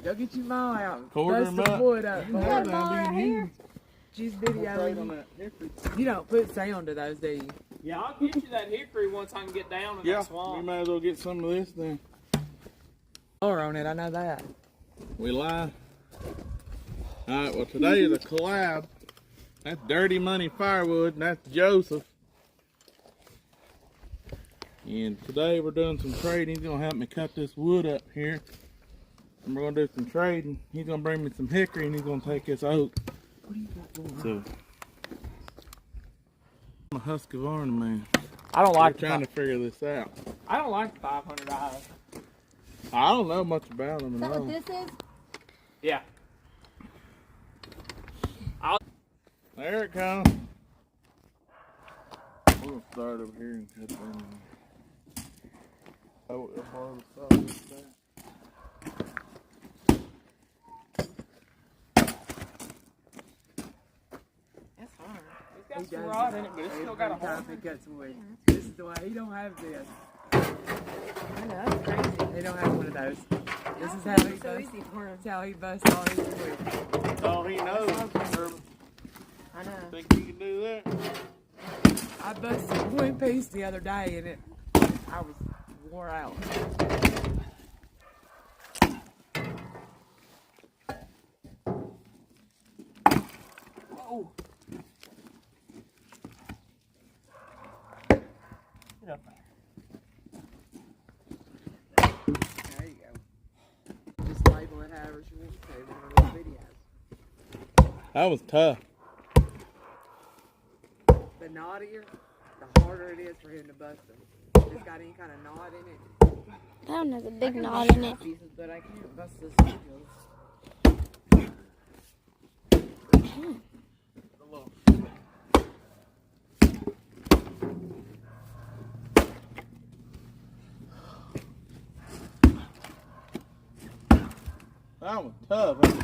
Go get your mom out. Quarter Bust them the up. wood up. You know that, do you? She's Trade on videoing. that hickory. You don't put sound to those, do you? Yeah, I'll get you that hickory once I can get down in Yeah, that swamp. we might as well get some of this then. More on it, I know that. We lie. Alright, well today is a collab. That's Dirty Money Firewood, and that's Joseph. And today we're doing some trading. He's gonna help me cut this wood up here. And we're gonna do some trading. He's gonna bring me some hickory and he's gonna take this oak. What do you got going on? So I'm a Husqvarna man. I don't We're like trying to figure this out. I don't like the 500i. I don't know much about them Is at that all. what this is? Yeah. There it comes. We're gonna start over here and cut them. Oh, it'll borrow the saw this time. That's hard. It's got some rod in it, but it's still got a hole. Time to cut some wood. This is the way. He don't have this. I know, that's crazy. They don't have one of those. This is how he so busts. easy for him. That's how he busts all his wood. That's all he knows. Urban. I know. Think you can do that? I busted one piece the other day and I was wore out. Oh. Get up there. There you go. Just label it however you want to in our little videos. That was tough. The knottier, the harder it is for him to bust them. If it's got any kind of knot in it. That one has a big I knot can in it. bust pieces, but I can't bust the schedules. That was tough.